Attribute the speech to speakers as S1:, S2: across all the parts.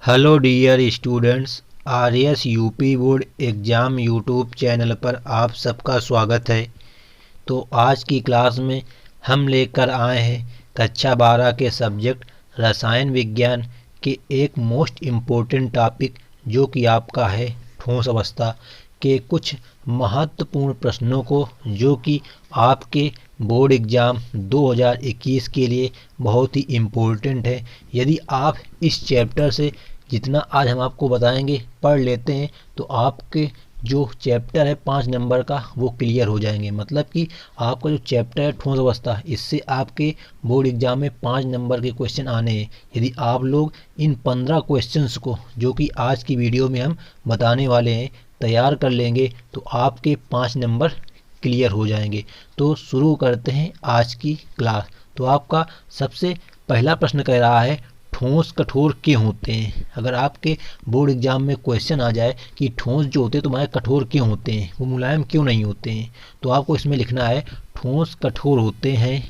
S1: Hello dear students, RS UP board exam YouTube channel पर आप सबका स्वागत है। तो आज की क्लास में हम लेकर आए हैं कक्षा 12 के सब्जेक्ट रसायन विज्ञान के एक मोस्ट इम्पोर्टेंट टॉपिक जो कि आपका है ठोस अवस्था के कुछ महत्वपूर्ण प्रश्नों को, जो कि आपके बोर्ड एग्ज़ाम 2021 के लिए बहुत ही इम्पोर्टेंट है। यदि आप इस चैप्टर से जितना आज हम आपको बताएंगे पढ़ लेते हैं तो आपके जो चैप्टर है 5 नंबर का वो क्लियर हो जाएंगे। मतलब कि आपका जो चैप्टर है ठोस अवस्था, इससे आपके बोर्ड एग्जाम में 5 नंबर के क्वेश्चन आने हैं। यदि आप लोग इन 15 क्वेश्चंस को, जो कि आज की वीडियो में हम बताने वाले हैं, तैयार कर लेंगे तो आपके 5 नंबर क्लियर हो जाएंगे। तो शुरू करते हैं आज की क्लास। तो आपका सबसे पहला प्रश्न कह रहा है ठोस कठोर क्यों होते हैं। अगर आपके बोर्ड एग्जाम में क्वेश्चन आ जाए कि ठोस जो होते हैं तुम्हारे कठोर क्यों होते हैं, वो मुलायम क्यों नहीं होते हैं, तो आपको इसमें लिखना है ठोस कठोर होते हैं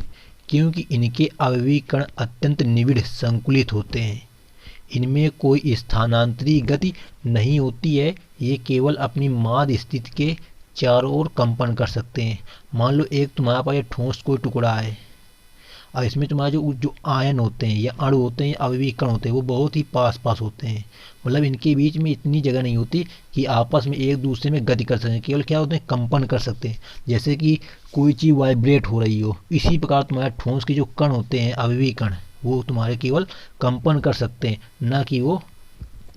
S1: क्योंकि इनके आण्विक कण अत्यंत निविड़ संकुलित होते हैं। इनमें कोई स्थानांतरी गति नहीं होती है, ये केवल अपनी माद स्थिति के चारों ओर कंपन कर सकते हैं। मान लो एक तुम्हारे पास ये ठोस कोई टुकड़ा है और इसमें तुम्हारे जो जो आयन होते हैं या अणु होते हैं, आण्विक कण होते हैं, वो बहुत ही पास पास होते हैं। मतलब इनके बीच में इतनी जगह नहीं होती कि आपस में एक दूसरे में गति कर सकें, केवल क्या होते हैं, कंपन कर सकते हैं। जैसे कि कोई चीज़ वाइब्रेट हो रही हो, इसी प्रकार तुम्हारे ठोस के जो कण होते हैं, आण्विक कण, वो तुम्हारे केवल कंपन कर सकते हैं, ना कि वो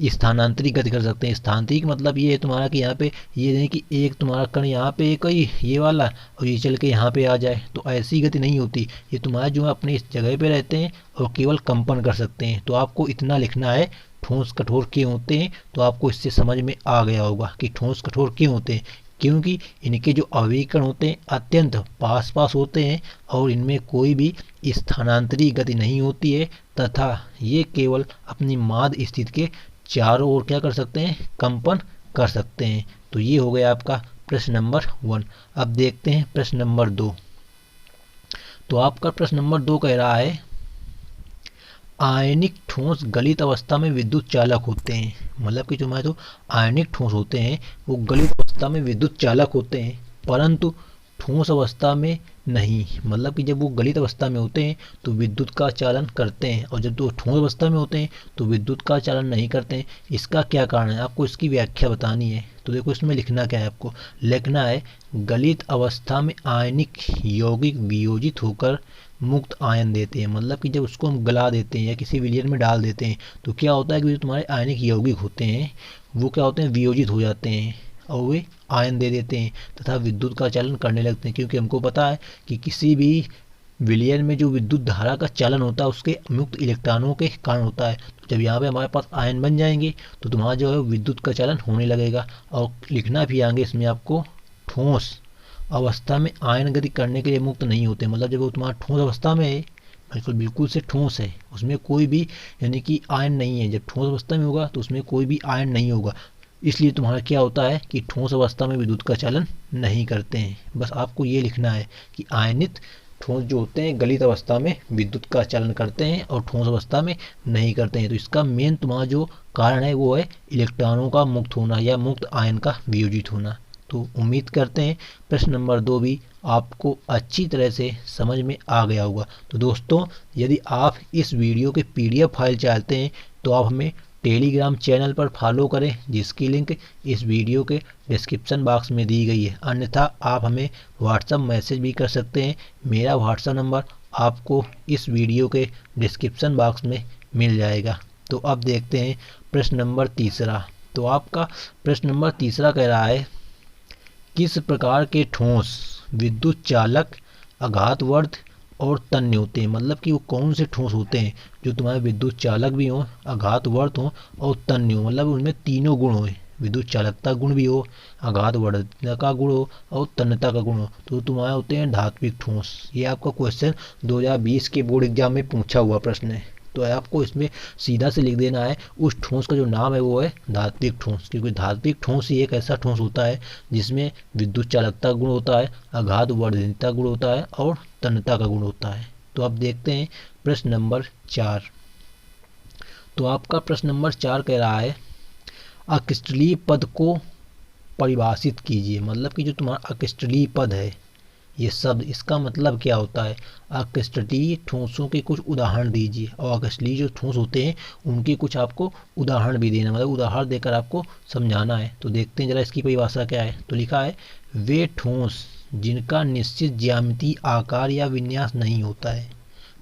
S1: स्थानांतरित गति कर सकते हैं। स्थानांतरित मतलब ये है तुम्हारा कि यहाँ पे ये नहीं कि एक तुम्हारा कण यहाँ पे एक ही ये वाला और ये चल के यहाँ पे आ जाए, तो ऐसी गति नहीं होती। ये तुम्हारा जो है अपने इस जगह पे रहते हैं और केवल कंपन कर सकते हैं। तो आपको इतना लिखना है ठोस कठोर क्यों होते हैं। तो आपको इससे समझ में आ गया होगा कि ठोस कठोर क्यों होते हैं, क्योंकि इनके जो आण्विक कण होते हैं अत्यंत पास पास होते हैं और इनमें कोई भी स्थानांतरित गति नहीं होती है, तथा ये केवल अपनी माद स्थिति के चारों ओर क्या कर सकते हैं, कंपन कर सकते हैं। तो ये हो गया आपका प्रश्न नंबर 1। अब देखते हैं प्रश्न नंबर 2। तो आपका प्रश्न नंबर 2 कह रहा है आयनिक ठोस गलित अवस्था में विद्युत चालक होते हैं। मतलब कि जो हमारे जो आयनिक ठोस होते हैं वो गलित अवस्था में विद्युत चालक होते हैं, परंतु ठोस अवस्था में नहीं। मतलब कि जब वो गलित अवस्था में होते हैं तो विद्युत का चालन करते हैं, और जब वो ठोस अवस्था में होते हैं तो विद्युत का चालन नहीं करते हैं। इसका क्या कारण है, आपको इसकी व्याख्या बतानी है। तो देखो इसमें लिखना क्या है, आपको लिखना है गलित अवस्था में आयनिक यौगिक वियोजित होकर मुक्त आयन देते हैं। मतलब कि जब उसको हम गला देते हैं या किसी विलयन में डाल देते हैं तो क्या होता है कि जो तुम्हारे आयनिक यौगिक होते हैं वो क्या होते हैं, वियोजित हो जाते हैं और वे आयन दे देते हैं तथा विद्युत का चालन करने लगते हैं। क्योंकि हमको पता है कि किसी भी विलयन में जो विद्युत धारा का चालन होता है उसके मुक्त इलेक्ट्रॉनों के कारण होता है। तो जब यहाँ पे हमारे पास आयन बन जाएंगे तो तुम्हारा जो है विद्युत का चालन होने लगेगा। और लिखना भी आगे इसमें आपको ठोस अवस्था में आयन गति करने के लिए मुक्त नहीं होते। मतलब जब वो तुम्हारा ठोस अवस्था में है, बिल्कुल बिल्कुल से ठोस है, उसमें कोई भी यानी कि आयन नहीं है। जब ठोस अवस्था में होगा तो उसमें कोई भी आयन नहीं होगा, इसलिए तुम्हारा क्या होता है कि ठोस अवस्था में विद्युत का चालन नहीं करते हैं। बस आपको ये लिखना है कि आयनित ठोस जो होते हैं गलित अवस्था में विद्युत का चालन करते हैं और ठोस अवस्था में नहीं करते हैं। तो इसका मेन तुम्हारा जो कारण है वो है इलेक्ट्रॉनों का मुक्त होना या मुक्त आयन का वियोजित होना। तो उम्मीद करते हैं प्रश्न नंबर 2 भी आपको अच्छी तरह से समझ में आ गया होगा। तो दोस्तों, यदि आप इस वीडियो के PDF फाइल चाहते हैं तो आप हमें टेलीग्राम चैनल पर फॉलो करें, जिसकी लिंक इस वीडियो के डिस्क्रिप्शन बॉक्स में दी गई है। अन्यथा आप हमें व्हाट्सएप मैसेज भी कर सकते हैं। मेरा व्हाट्सएप नंबर आपको इस वीडियो के डिस्क्रिप्शन बॉक्स में मिल जाएगा। तो अब देखते हैं प्रश्न नंबर 3। तो आपका प्रश्न नंबर 3 कह रहा है किस प्रकार के ठोस विद्युत चालक, आघातवर्ध और तन्य होते हैं। मतलब कि वो कौन से ठोस होते हैं जो तुम्हारे विद्युत चालक भी हों, आघातवर्ध हो और तन्य हो। मतलब उनमें तीनों गुण हो, विद्युत चालकता गुण भी हो, आघातवर्धता का गुण हो और तन्यता का गुण हो। तो तुम्हारे होते हैं धात्विक ठोस। ये आपका क्वेश्चन 2020 के बोर्ड एग्जाम में पूछा हुआ प्रश्न है। तो आपको इसमें सीधा से लिख देना है उस ठोस का जो नाम है वो है धात्विक ठोस, क्योंकि धात्विक ठोस ही एक ऐसा ठोस होता है जिसमें विद्युत चालकता गुण होता है, आघातवर्धनता गुण होता है और तन्यता का गुण होता है। तो अब देखते हैं प्रश्न नंबर 4। तो आपका प्रश्न नंबर 4 कह रहा है अक्रिस्टलीय पद को परिभाषित कीजिए। मतलब कि जो तुम्हारा अक्रिस्टलीय पद है ये शब्द, इसका मतलब क्या होता है। अक्रिस्टलीय ठोसों के कुछ उदाहरण दीजिए, और अक्रिस्टलीय जो ठोस होते हैं उनके कुछ आपको उदाहरण भी देना, मतलब उदाहरण देकर आपको समझाना है। तो देखते हैं जरा इसकी परिभाषा क्या है। तो लिखा है वे ठोस जिनका निश्चित ज्यामितीय आकार या विन्यास नहीं होता है।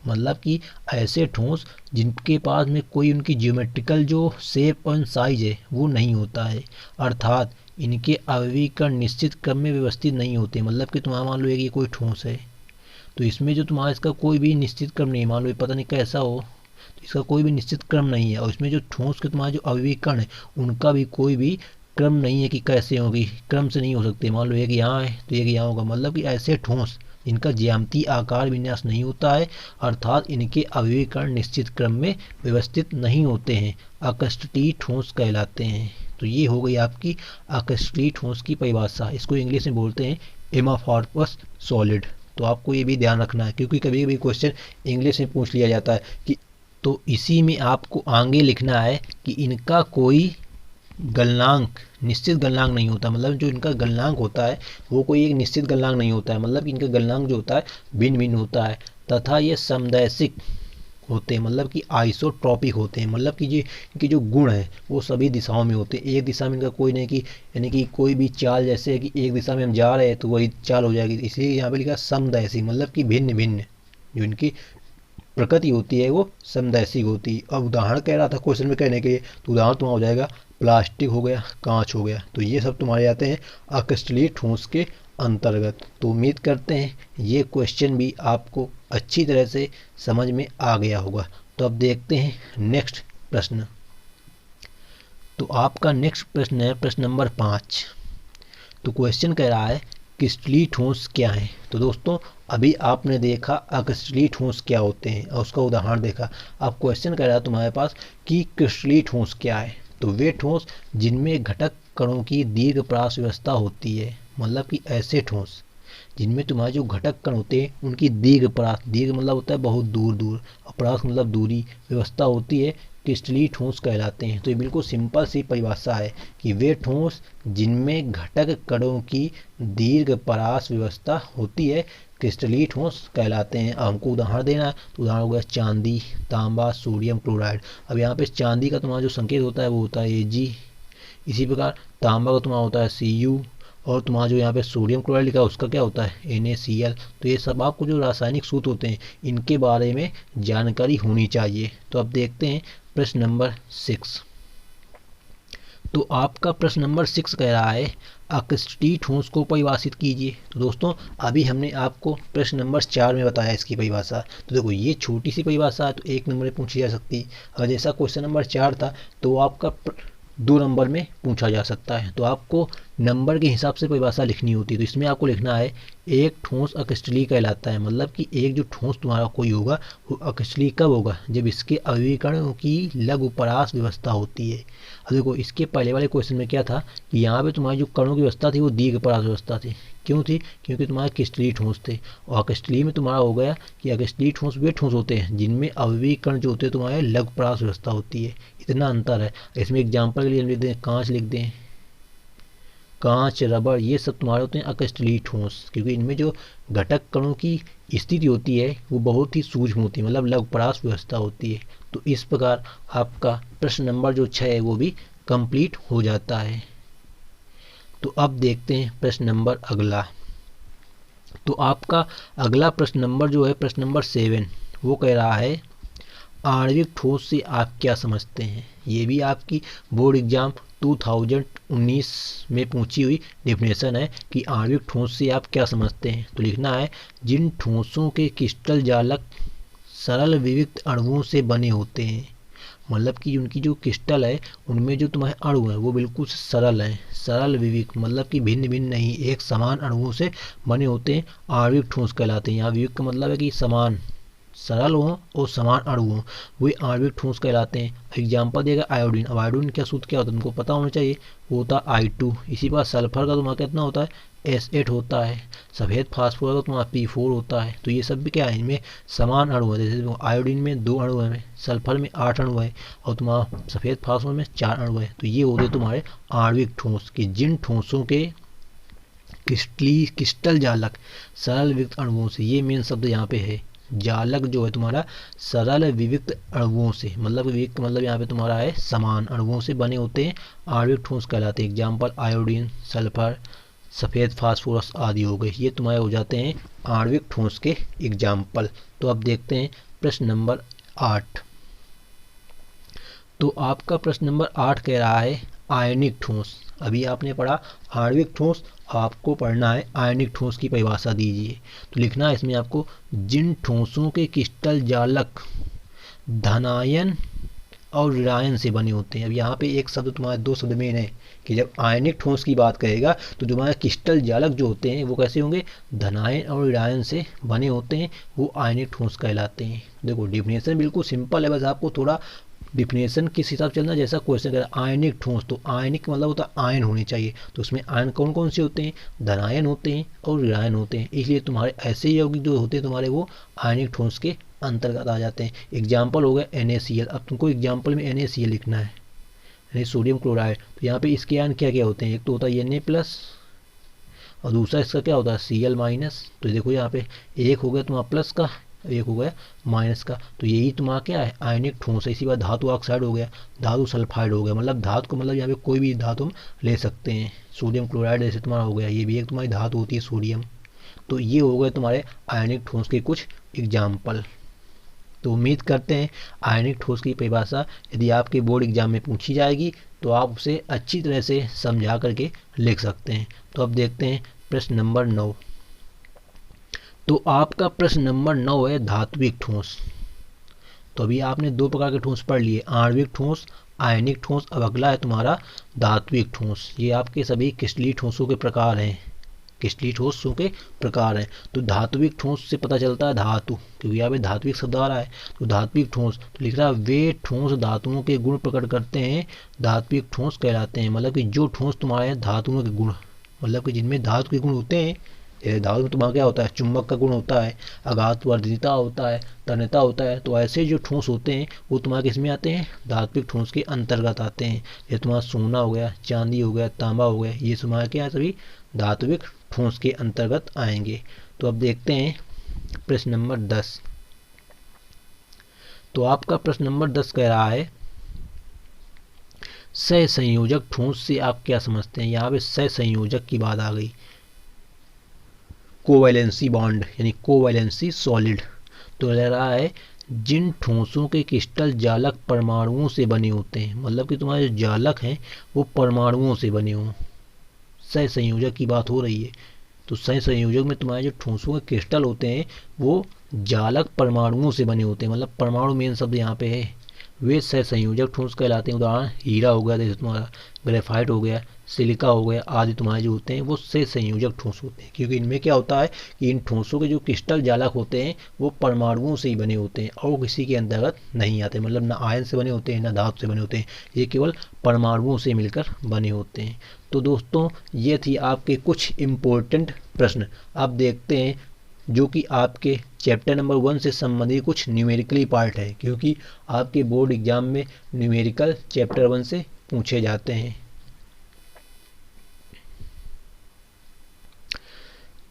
S1: मतलब कि ऐसे ठोस जिनके पास में कोई उनकी ज्योमेट्रिकल जो शेप और साइज है वो नहीं होता है, अर्थात इनके अवयवीकरण निश्चित क्रम में व्यवस्थित नहीं होते। मतलब कि तुम्हारा मान लो कि कोई ठोस है तो इसमें जो तुम्हारा इसका कोई भी निश्चित क्रम नहीं, मान लो पता नहीं कैसा हो, तो इसका कोई भी निश्चित क्रम नहीं है, और इसमें जो ठोस के तुम्हारे जो अवयवीकरण है उनका भी कोई भी क्रम नहीं है कि कैसे होगी, क्रम से नहीं हो सकते। मान लो एक यहाँ है तो एक यहाँ होगा। मतलब कि ऐसे ठोस इनका ज्यामितीय आकार विन्यास नहीं होता है, अर्थात इनके अवयवीकरण निश्चित क्रम में व्यवस्थित नहीं होते हैं, अक्रिस्टलीय ठोस कहलाते हैं। तो ये हो गई आपकी अक्रिस्टलीय ठोस की परिभाषा। इसको इंग्लिश में बोलते हैं एमाफॉर्पस सॉलिड। तो आपको ये भी ध्यान रखना है क्योंकि कभी कभी क्वेश्चन इंग्लिश में पूछ लिया जाता है कि, तो इसी में आपको आगे लिखना है कि इनका कोई गलनांक, निश्चित गलनांक नहीं होता। मतलब जो इनका गलनांक होता है वो कोई एक निश्चित गलनांक नहीं होता है। मतलब इनका गलनांक जो होता है भिन्न भिन्न होता है, तथा ये समदैशिक होते हैं, मतलब कि आइसोट्रॉपिक होते हैं। मतलब कि इनके जो गुण हैं वो सभी दिशाओं में होते हैं। एक दिशा में इनका कोई नहीं कि यानी कि कोई भी चाल, जैसे है कि एक दिशा में हम जा रहे हैं तो वही चाल हो जाएगी, इसलिए यहाँ पे लिखा समदैशिक, मतलब कि भिन्न भिन्न जो इनकी प्रकृति होती है वो समदैशिक होती है। अब उदाहरण कह रहा था क्वेश्चन में कहने के लिए, तो उदाहरण तुम्हारा हो जाएगा प्लास्टिक हो गया, कांच हो गया। तो ये सब तुम्हारे आते हैं अक्रिस्टलीय ठोस के अंतर्गत। तो उम्मीद करते हैं ये क्वेश्चन भी आपको अच्छी तरह से समझ में आ गया होगा। तो अब देखते हैं नेक्स्ट प्रश्न। तो आपका नेक्स्ट प्रश्न है प्रश्न नंबर 5। तो क्वेश्चन कह रहा है क्रिस्टलीय ठोस क्या है। तो दोस्तों अभी आपने देखा अक्रिस्टलीय ठोस क्या होते हैं और उसका उदाहरण देखा। अब क्वेश्चन कह रहा है तुम्हारे पास कि क्रिस्टलीय ठोस क्या है। तो वे ठोस जिनमें घटक कणों की दीर्घपरास व्यवस्था होती है। मतलब कि ऐसे ठोस जिनमें तुम्हारे जो घटक कण होते हैं उनकी दीर्घपरास, दीर्घ मतलब होता है बहुत दूर दूर, और परास मतलब दूरी, व्यवस्था होती है, क्रिस्टलीय ठोस कहलाते हैं। तो ये बिल्कुल सिंपल सी परिभाषा है कि वे ठोस जिनमें घटक कणों की दीर्घपरास व्यवस्था होती है क्रिस्टलीय ठोस कहलाते हैं। अब हमको उदाहरण देना है, तो उदाहरण हो गया चांदी, तांबा, सोडियम क्लोराइड। अब यहाँ पे चांदी का तुम्हारा जो संकेत होता है वो होता है Ag, इसी प्रकार तांबा का तुम्हारा होता है Cu, और तुम्हारा जो यहाँ पे सोडियम क्लोराइड लिखा है उसका क्या होता है NaCl। तो ये सब आपको जो रासायनिक सूत्र होते हैं इनके बारे में जानकारी होनी चाहिए। तो अब देखते हैं प्रश्न नंबर 6। तो आपका प्रश्न नंबर 6 कह रहा है अक्रिस्टलीय ठोस को परिभाषित कीजिए। तो दोस्तों अभी हमने आपको प्रश्न नंबर 4 में बताया इसकी परिभाषा। तो देखो ये छोटी सी परिभाषा है तो 1 नंबर में पूछी जा सकती है। अगर जैसा क्वेश्चन नंबर 4 था तो आपका 2 नंबर में पूछा जा सकता है। तो आपको नंबर के हिसाब से परिभाषा लिखनी होती है। तो इसमें आपको लिखना है एक ठोस अक्रिस्टलीय कहलाता है। मतलब कि एक जो ठोस तुम्हारा कोई होगा वो अक्रिस्टलीय कब होगा, जब इसके अवयवीकरणों की लघुपरास व्यवस्था होती है। अब देखो इसके पहले वाले क्वेश्चन में क्या था कि यहाँ पे तुम्हारी जो कणों की व्यवस्था थी वो दीर्घपरास व्यवस्था थी। क्यों थी, क्योंकि तुम्हारे क्रिस्टलीय ठोस थे। और अक्रिस्टलीय में तुम्हारा हो गया कि अक्रिस्टलीय ठोस वे ठोस होते हैं जिनमें अवयवीकरण जो होते हैं तुम्हारे लघुपरास व्यवस्था होती है। इतना अंतर है। इसमें एग्जाम्पल के लिए हम लिख दें कांच, लिख दें कांच, रबड़, ये सब तुम्हारे होते हैं अक्रिस्टलीय ठोस, क्योंकि इनमें जो घटक कणों की स्थिति होती है वो बहुत ही सूक्ष्म होती है, मतलब लघुपरास व्यवस्था होती है। तो इस प्रकार आपका प्रश्न नंबर जो 6 है वो भी कंप्लीट हो जाता है। तो अब देखते हैं प्रश्न नंबर अगला। तो आपका अगला प्रश्न नंबर जो है प्रश्न नंबर 7, वो कह रहा है आणविक ठोस से आप क्या समझते हैं। ये भी आपकी बोर्ड एग्जाम 2019 में पूछी हुई डेफिनेशन है कि आणविक ठोस से आप क्या समझते हैं। तो लिखना है जिन ठोसों के क्रिस्टल जालक सरल विविक्त अणुओं से बने होते हैं। मतलब कि उनकी जो क्रिस्टल है उनमें जो तुम्हारे अणु हैं वो बिल्कुल सरल हैं, सरल विविक्त मतलब कि भिन्न भिन्न नहीं, एक समान अणुओं से बने होते हैं, आणविक ठोस कहलाते हैं। यहाँ विविक्त का मतलब है कि समान, सरल हों और समान अणु हों वे आणविक ठोस कहलाते हैं। एग्जाम्पल देगा आयोडीन। अब आयोडीन का सूत्र क्या होता है तुमको पता होना चाहिए, वो होता है I2। इसी बात सल्फर का तुम्हारा कितना होता है S8 होता है। सफ़ेद फास्फोरस का तुम्हारा P4 होता है। तो ये सब भी क्या है, इनमें समान अणु है। जैसे आयोडीन में 2 अणु है, सल्फर में 8 अणु है और तुम्हारा सफ़ेद फास्फोरस में 4 अणु है। तो ये होते तुम्हारे आणविक ठोस के, जिन ठोसों के क्रिस्टल जालक सरल विविक्त अणुओं से, ये मेन शब्द यहाँ पे है, जालक जो है तुम्हारा सरल विविक्त अणुओं से, मतलब विविक्त मतलब यहाँ पे तुम्हारा है समान अणुओं से बने होते हैं, आणविक ठोस कहलाते हैं। एग्जाम्पल आयोडीन, सल्फर, सफ़ेद फास्फोरस आदि हो गए, ये तुम्हारे हो जाते हैं आणविक ठोस के एग्जाम्पल। तो अब देखते हैं प्रश्न नंबर 8। तो आपका प्रश्न नंबर 8 कह रहा है आयनिक ठोस। अभी आपने पढ़ा आणविक ठोस, आपको पढ़ना है आयनिक ठोस की परिभाषा दीजिए। तो लिखना है इसमें आपको, जिन ठोसों के क्रिस्टल जालक धनायन और ऋणायन से बने होते हैं। अब यहाँ पे एक शब्द तुम्हारे 2 शब्द मेन है कि जब आयनिक ठोस की बात करेगा तो तुम्हारे क्रिस्टल जालक जो होते हैं वो कैसे होंगे, धनायन और ऋणायन से बने होते हैं, वो आयनिक ठोस कहलाते हैं। देखो डिफिनेशन बिल्कुल सिंपल है, बस आपको थोड़ा डिफिनेशन किस हिसाब से चलना, जैसा क्वेश्चन कर आयनिक ठोस, तो आयनिक मतलब होता है आयन होने चाहिए। तो उसमें आयन कौन कौन से होते हैं, धनायन होते हैं और ऋणायन होते हैं, इसलिए तुम्हारे ऐसे यौगिक जो होते हैं तुम्हारे वो आयनिक ठोस के अंतर्गत आ जाते हैं। एग्जाम्पल हो गया NaCl। अब तुमको एग्जाम्पल में NaCl लिखना है, यानी सोडियम क्लोराइड। तो यहाँ पे इसके आयन क्या क्या होते हैं, एक तो होता है Na+ और दूसरा इसका क्या होता है Cl-। तो देखो यहाँ पे एक हो गया तुम्हारा प्लस का, एक हो गया माइनस का, तो यही तुम्हारा क्या है आयनिक ठोस है। इसी बात धातु ऑक्साइड हो गया, धातु सल्फाइड हो गया, मतलब धातु को मतलब यहाँ पे कोई भी धातु हम ले सकते हैं। सोडियम क्लोराइड जैसे तुम्हारा हो गया, ये भी एक तुम्हारी धातु होती है सोडियम। तो ये हो गए तुम्हारे आयनिक ठोस के कुछ एग्जाम्पल। तो उम्मीद करते हैं आयनिक ठोस की परिभाषा यदि आपके बोर्ड एग्जाम में पूछी जाएगी तो आप उसे अच्छी तरह से समझा करके लिख सकते हैं। तो अब देखते हैं प्रश्न नंबर 9। तो आपका प्रश्न नंबर 9 है धात्विक ठोस। तो अभी आपने 2 प्रकार के ठोस पढ़ लिए, आणविक ठोस, आयनिक ठोस। अब अगला है तुम्हारा धात्विक ठोस। ये आपके सभी क्रिस्टलीय ठोसों के प्रकार हैं, क्रिस्टलीय ठोसों के प्रकार हैं। तो धात्विक ठोस से पता चलता है धातु, क्योंकि यहाँ पे धात्विक शब्द आ रहा है। तो धात्विक ठोस तो लिख रहा है वे ठोस धातुओं के गुण प्रकट करते हैं, धात्विक ठोस कहलाते हैं। मतलब कि जो ठोस तुम्हारे धातुओं के गुण, मतलब कि जिनमें धातु के गुण होते हैं। धातु में तुम्हारा क्या होता है, चुंबक का गुण होता है, आघातवर्धनीयता होता है, तन्यता होता है। तो ऐसे जो ठोस होते हैं वो तुम्हारे किस में आते हैं, धात्विक ठोस के अंतर्गत आते हैं। ये तुम्हारा सोना हो गया, चांदी हो गया, तांबा हो गया, ये तुम्हारा क्या है सभी धात्विक ठोस के अंतर्गत आएंगे। तो अब देखते हैं प्रश्न नंबर 10। तो आपका प्रश्न नंबर 10 कह रहा है सहसंयोजक ठोस से आप क्या समझते हैं। यहाँ पे सहसंयोजक की बात आ गई, कोवैलेंसी बॉन्ड यानी कोवैलेंसी सॉलिड। तो लग रहा है जिन ठोसों के क्रिस्टल जालक परमाणुओं से बने होते हैं, मतलब कि तुम्हारे जो जालक हैं वो परमाणुओं से बने हों। सहसंयोजक की बात हो रही है। तो सहसंयोजक में तुम्हारे जो ठोसों के क्रिस्टल होते हैं वो जालक परमाणुओं से बने होते हैं, मतलब परमाणु मेन शब्द यहाँ पे है। वे सहसंयोजक ठोस कहलाते हैं। उदाहरण हीरा हो गया, जैसे तुम्हारा ग्रेफाइट हो गया, सिलिका हो गया आदि तुम्हारे जो होते हैं वो सहसंयोजक ठोस होते हैं, क्योंकि इनमें क्या होता है कि इन ठोसों के जो क्रिस्टल जालक होते हैं वो परमाणुओं से ही बने होते हैं और किसी के अंतर्गत नहीं आते। मतलब ना आयन से बने होते हैं ना धातु से बने होते हैं, ये केवल परमाणुओं से मिलकर बने होते हैं। तो दोस्तों ये थी आपके कुछ इम्पोर्टेंट प्रश्न। अब देखते हैं जो कि आपके चैप्टर नंबर 1 से संबंधित कुछ न्यूमेरिकली पार्ट है, क्योंकि आपके बोर्ड एग्जाम में न्यूमेरिकल चैप्टर 1 से पूछे जाते हैं।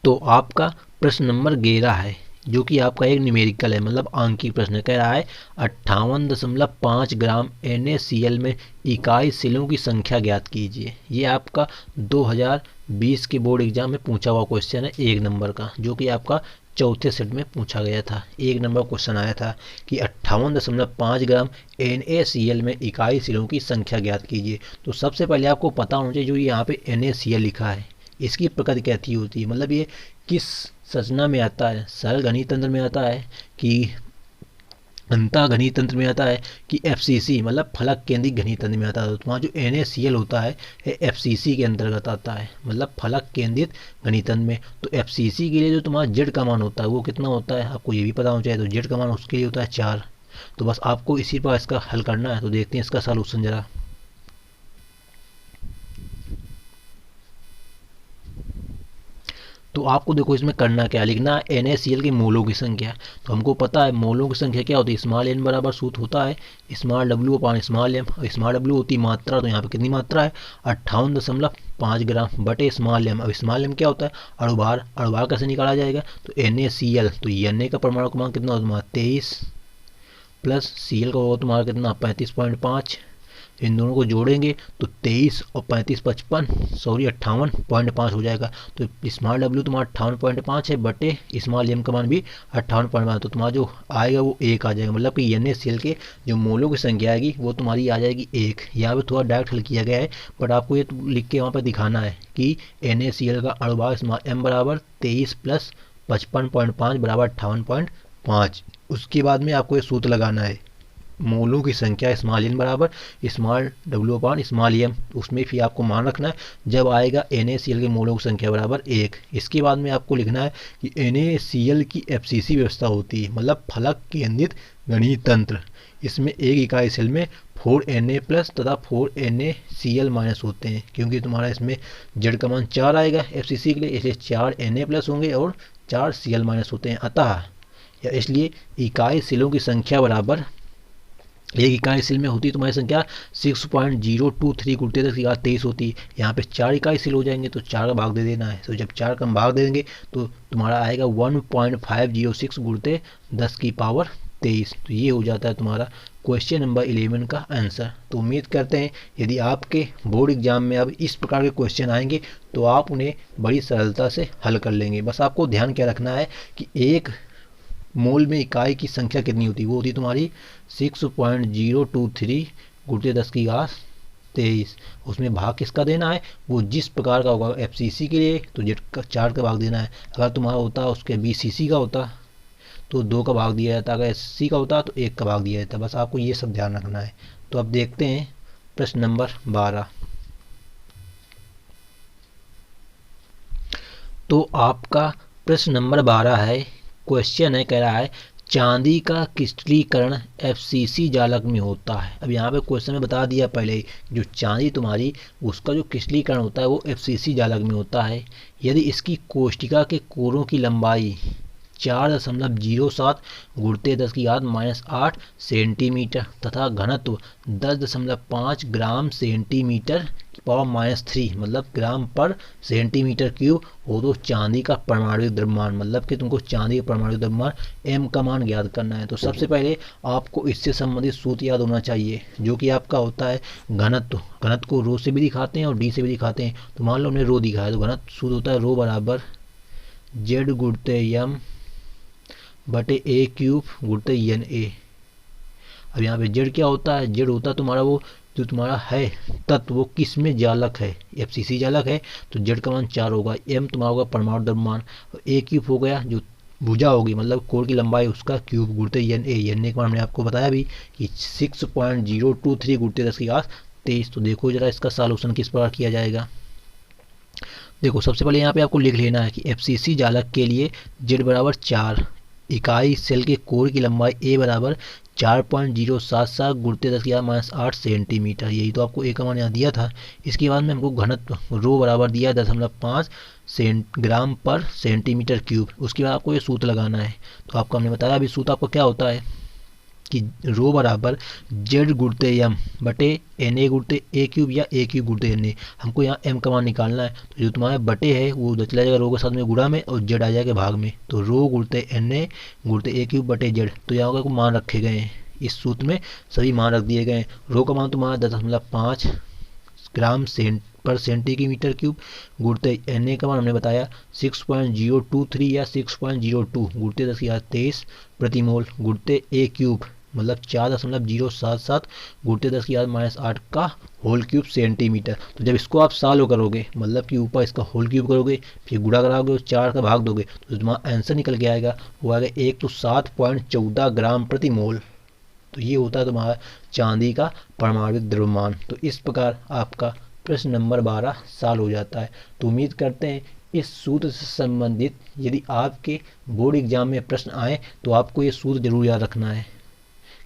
S1: तो आपका प्रश्न नंबर 11 है जो कि आपका एक न्यूमेरिकल है, मतलब आंकी प्रश्न। कह रहा है 58.5 ग्राम NaCl में इकाई सेलों की संख्या ज्ञात कीजिए। ये आपका 2020 के बोर्ड एग्जाम में पूछा हुआ क्वेश्चन है, 1 नंबर का, जो कि आपका चौथे सेट में पूछा गया था। 1 नंबर क्वेश्चन आया था कि 58.5 ग्राम NaCl में इकाई सेलों की संख्या ज्ञात कीजिए। तो सबसे पहले आपको पता होना चाहिए जो यहाँ पे NaCl लिखा है इसकी प्रकृति कैसी होती है, मतलब ये किस संरचना में आता है, सरल घनीय तंत्र में आता है कि अंतः घनीय तंत्र में आता है कि एफसीसी मतलब फलक केंद्रित घनीय तंत्र में आता है। तो तुम्हारा जो NaCl होता है ये एफसीसी के अंतर्गत आता है, मतलब फलक केंद्रित घनीय तंत्र में। तो एफसीसी के लिए जो तुम्हारा जेड का मान होता है वो कितना होता है आपको ये भी पता होना चाहिए। तो जेड का मान उसके लिए होता है 4। तो बस आपको इसी पर इसका हल करना है। तो देखते हैं इसका सॉल्यूशन जरा। तो आपको देखो इसमें करना क्या, लिखना है NaCl की मोलों की संख्या। तो हमको पता है मोलों की संख्या क्या होती है, स्मॉल n बराबर सूत्र होता है स्मॉल w अपान स्मॉल m। स्मॉल w होती है मात्रा, तो यहाँ पे कितनी मात्रा है 58.5 ग्राम बटे स्मॉल m। अब स्मॉल m क्या होता है अणुभार। अणुभार कैसे निकाला जाएगा, तो NaCl, तो Na का परमाणु क्रमांक कितना होता है 23 प्लस Cl का होगा तुम्हारा कितना 35.5। इन दोनों को जोड़ेंगे तो 23 और 35 55 58.5 हो जाएगा। तो स्मॉल w तुम्हारा 58.5 है बटे स्मॉल m का मान भी 58.5। तो तुम्हारा जो आएगा वो 1 आ जाएगा, मतलब कि NaCl के जो मोलों की संख्या आएगी वो तुम्हारी आ जाएगी 1। यहाँ पे थोड़ा डायरेक्ट हल किया गया है, बट आपको ये लिख के वहाँ पर दिखाना है कि NaCl का अणुभार m बराबर 23 प्लस 55.5 बराबर 58.5। उसके बाद में आपको ये सूत्र लगाना है मोलों की संख्या स्मॉल n बराबर स्मॉल w अपान स्मॉल m। उसमें फिर आपको मान रखना है जब आएगा NaCl के मोलों की संख्या बराबर 1। इसके बाद में आपको लिखना है कि NaCl की एफसीसी व्यवस्था होती है, मतलब फलक केंद्रित घनीय तंत्र। इसमें एक इकाई सेल में 4Na प्लस तथा 4NaCl माइनस होते हैं, क्योंकि तुम्हारा इसमें जेड का मान 4 आएगा एफसीसी के लिए, इसलिए 4 Na प्लस होंगे और 4 Cl माइनस होते हैं। अतः या इसलिए इकाई सेलों की संख्या बराबर एक इकाई सेल में होती है तुम्हारी संख्या 6.023 गुणित 10 की घात 23 होती है। यहाँ पे 4 इकाई सेल हो जाएंगे तो 4 का भाग दे देना है। तो जब 4 का भाग दे देंगे तो तुम्हारा आएगा 1.506 गुणित 10 की पावर 23। तो ये हो जाता है तुम्हारा क्वेश्चन नंबर 11 का आंसर। तो उम्मीद करते हैं यदि आपके बोर्ड एग्जाम में अब इस प्रकार के क्वेश्चन आएंगे तो आप उन्हें बड़ी सरलता से हल कर लेंगे। बस आपको ध्यान क्या रखना है कि एक मोल में इकाई की संख्या कितनी होती है, वो होती तुम्हारी 6.023 गुणित 10 की घात 23। उसमें भाग किसका देना है, वो जिस प्रकार का होगा एफसीसी के लिए तो जेड का 4 का भाग देना है। अगर तुम्हारा होता उसके बीसीसी का होता तो 2 का भाग दिया जाता, अगर एससी का होता तो 1 का भाग दिया जाता। बस आपको ये सब ध्यान रखना है। तो अब देखते हैं प्रश्न नंबर 12। तो आपका प्रश्न नंबर 12 है, क्वेश्चन है, कह रहा है चांदी का क्रिस्टलीकरण एफसीसी जालक में होता है। अब यहाँ पे क्वेश्चन में बता दिया पहले जो चांदी तुम्हारी उसका जो क्रिस्टलीकरण होता है वो एफसीसी जालक में होता है यदि इसकी कोष्टिका के कोरों की लंबाई 4.07 गुणित 10 की घात -8 सेंटीमीटर तथा घनत्व 10.5 ग्राम सेंटीमीटर की पावर -3 मतलब ग्राम पर सेंटीमीटर क्यूब हो। तो चांदी का परमाणु द्रव्यमान, मतलब कि तुमको चांदी का परमाणु द्रव्यमान m का मान ज्ञात करना है। तो सबसे पहले आपको इससे संबंधित सूत्र याद होना चाहिए जो कि आपका होता है घनत्व। घनत्व को रो से भी दिखाते हैं और डी से भी दिखाते हैं। तो मान लो हमने रो दिखाया तो घनत्व सूत्र होता है रो बराबर जेड गुणित m बटे ए क्यूब गुणित Na। अब यहाँ पे जेड क्या होता है, जेड होता है तुम्हारा वो जो तुम्हारा है तत्व वो किस में जालक है, एफसीसी जालक है तो जेड का मान 4 होगा। एम तुम्हारा होगा परमाणु द्रव्यमान, ए क्यूब हो गया जो भुजा होगी मतलब कोर की लंबाई उसका क्यूब गुणित Na का मान हमने आपको बताया भी कि 6.023 गुणित 10 की घात 23। तो देखो जरा इसका सॉल्यूशन किस प्रकार किया जाएगा। देखो सबसे पहले यहाँ पे आपको लिख लेना है कि एफसीसी जालक के लिए जेड बराबर 4, इकाई सेल के कोर की लंबाई ए बराबर 4.077 गुणित 10 की घात -8 सेंटीमीटर। यही तो आपको ए का मान यहाँ दिया था। इसके बाद में हमको घनत्व रो बराबर दिया 10.5 ग्राम पर सेंटीमीटर क्यूब। उसके बाद आपको ये सूत्र लगाना है। तो आपको हमने बताया अभी सूत्र आपका क्या होता है कि रो बराबर जेड गुणित एम बटे Na गुणित ए क्यूब या ए क्यूब गुणित Na। हमको यहाँ m का मान निकालना है। तो जो तुम्हारा बटे है वो उधर चला जाएगा रो के साथ में गुणा में और जेड आ जाएगा भाग में। तो रो गुणित Na गुणित ए क्यूब बटे जेड। तो यहाँ का मान रखे गए हैं, इस सूत्र में सभी मान रख दिए गए हैं। रो का मान तुम्हारा 10.5 ग्राम पर सेंटीमीटर क्यूब गुणित Na का मान हमने बताया 6.023 या 6.02 गुणित 10 की घात 23 प्रति मोल गुणित ए क्यूब मतलब 4.077 गुणित 10 की घात -8 का होल क्यूब सेंटीमीटर। तो जब इसको आप सॉल्व करोगे मतलब कि ऊपर इसका होल क्यूब करोगे फिर गुणा कराओगे और 4 का भाग दोगे तो तुम्हारा आंसर निकल के आएगा वो आएगा 1 तो 7.14 ग्राम प्रति मोल। तो ये होता है तुम्हारा चांदी का परमाणु द्रव्यमान। तो इस प्रकार आपका प्रश्न नंबर 12 सॉल्व हो जाता है। तो उम्मीद करते हैं इस सूत्र से संबंधित यदि आपके बोर्ड एग्जाम में प्रश्न आए तो आपको ये सूत्र जरूर याद रखना है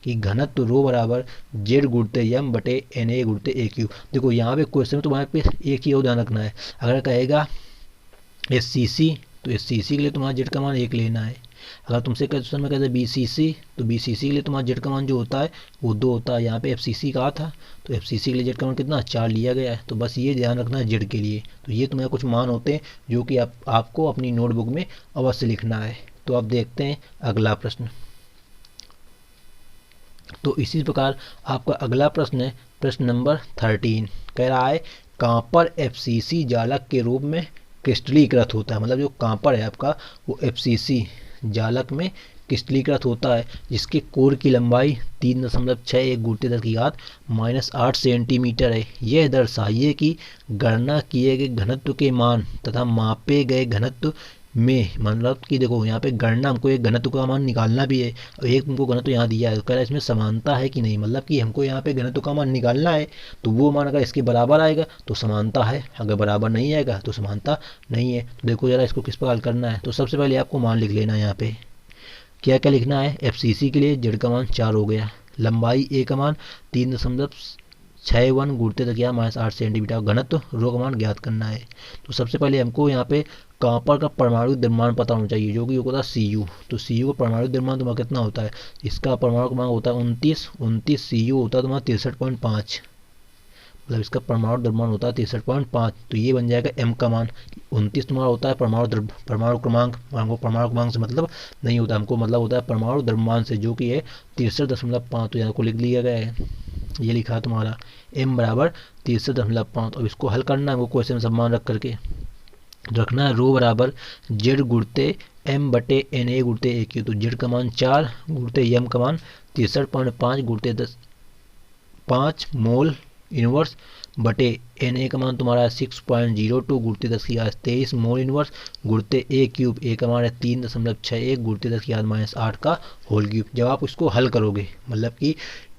S1: कि घनत्व रो बराबर जेड गुणित एम बटे एन ए गुणित ए क्यू। देखो यहाँ पे क्वेश्चन में तुम्हारे पे एक चीज़ और ध्यान रखना है, अगर कहेगा एस सी सी तो एस सी सी के लिए तुम्हारा जेड का मान 1 लेना है। अगर तुमसे क्वेश्चन में कहते बी सी सी तो बी सी सी के लिए तुम्हारा जेड का मान जो होता है वो 2 होता है। यहाँ पे एफ सी सी कहा था तो एफ सी सी के लिए जेड का मान कितना 4 लिया गया है। तो बस ये ध्यान रखना है जेड के लिए। तो ये तुम्हारे कुछ मान होते हैं जो कि आपको अपनी नोटबुक में अवश्य लिखना है। तो अब देखते हैं अगला प्रश्न। तो इसी प्रकार आपका अगला प्रश्न है प्रश्न नंबर 13। कह रहा है कांपर एफसीसी जालक के रूप में क्रिस्टलीकृत होता है। मतलब जो कांपर है आपका वो एफसीसी जालक में क्रिस्टलीकृत होता है जिसके कोर की लंबाई 3.61 गुणित 10⁻⁻8 सेंटीमीटर है। यह दर्शाइए कि गणना किए गए घनत्व के मान तथा मापे गए घनत्व में, मतलब कि देखो यहाँ पे गणना हमको एक घनत्व का मान निकालना भी है और एक तुमको घनत्व यहाँ दिया है। तो कह रहा है इसमें समानता है कि नहीं, मतलब कि हमको यहाँ पे घनत्व का मान निकालना है तो वो मान अगर इसके बराबर आएगा तो समानता है, अगर बराबर नहीं आएगा तो समानता नहीं है। तो देखो जरा इसको किस प्रकार करना है। तो सबसे पहले आपको मान लिख लेना है। यहाँ पे क्या क्या लिखना है, एफ के लिए जेड का मान 4 हो गया, लंबाई ए का मान 3.61 गुणित 10⁻⁸ सेंटीमीटर, घनत्व रो का मान ज्ञात करना है। तो सबसे पहले हमको यहाँ पे कॉपर का परमाणु द्रव्यमान पता होना चाहिए जो कि होता है Cu। तो Cu का परमाणु द्रव्यमान तुम्हारा कितना होता है, इसका परमाणु क्रमांक होता है 29 Cu होता है तुम्हारा 63.5, मतलब इसका परमाणु द्रव्यमान होता है 63.5। तो ये बन जाएगा m का मान। 29 तुम्हारा होता है परमाणु क्रमांक, हमको परमाणु क्रमांक से मतलब नहीं होता, हमको मतलब होता है परमाणु द्रव्यमान से जो कि है 63.5। तो यहाँ को लिख लिया गया है, ये लिखा है तुम्हारा m बराबर 63.5। अब इसको हल करना है, वो क्वेश्चन सम्मान रख करके रखना है रो बराबर जेड गुणते एम बटे एन ए गुणते ए क्यू। तो जेड का मान 4 गुणते एम का मान 63.5 गुणते 5 मोल इनवर्स बटे एन ए का मान तुम्हारा 6.02 गुणते 10⁻23 मोल इनवर्स गुणते ए क्यूब, ए का मान है 3.61 गुणते 10⁻⁸ का होल क्यूब। जब आप इसको हल करोगे मतलब कि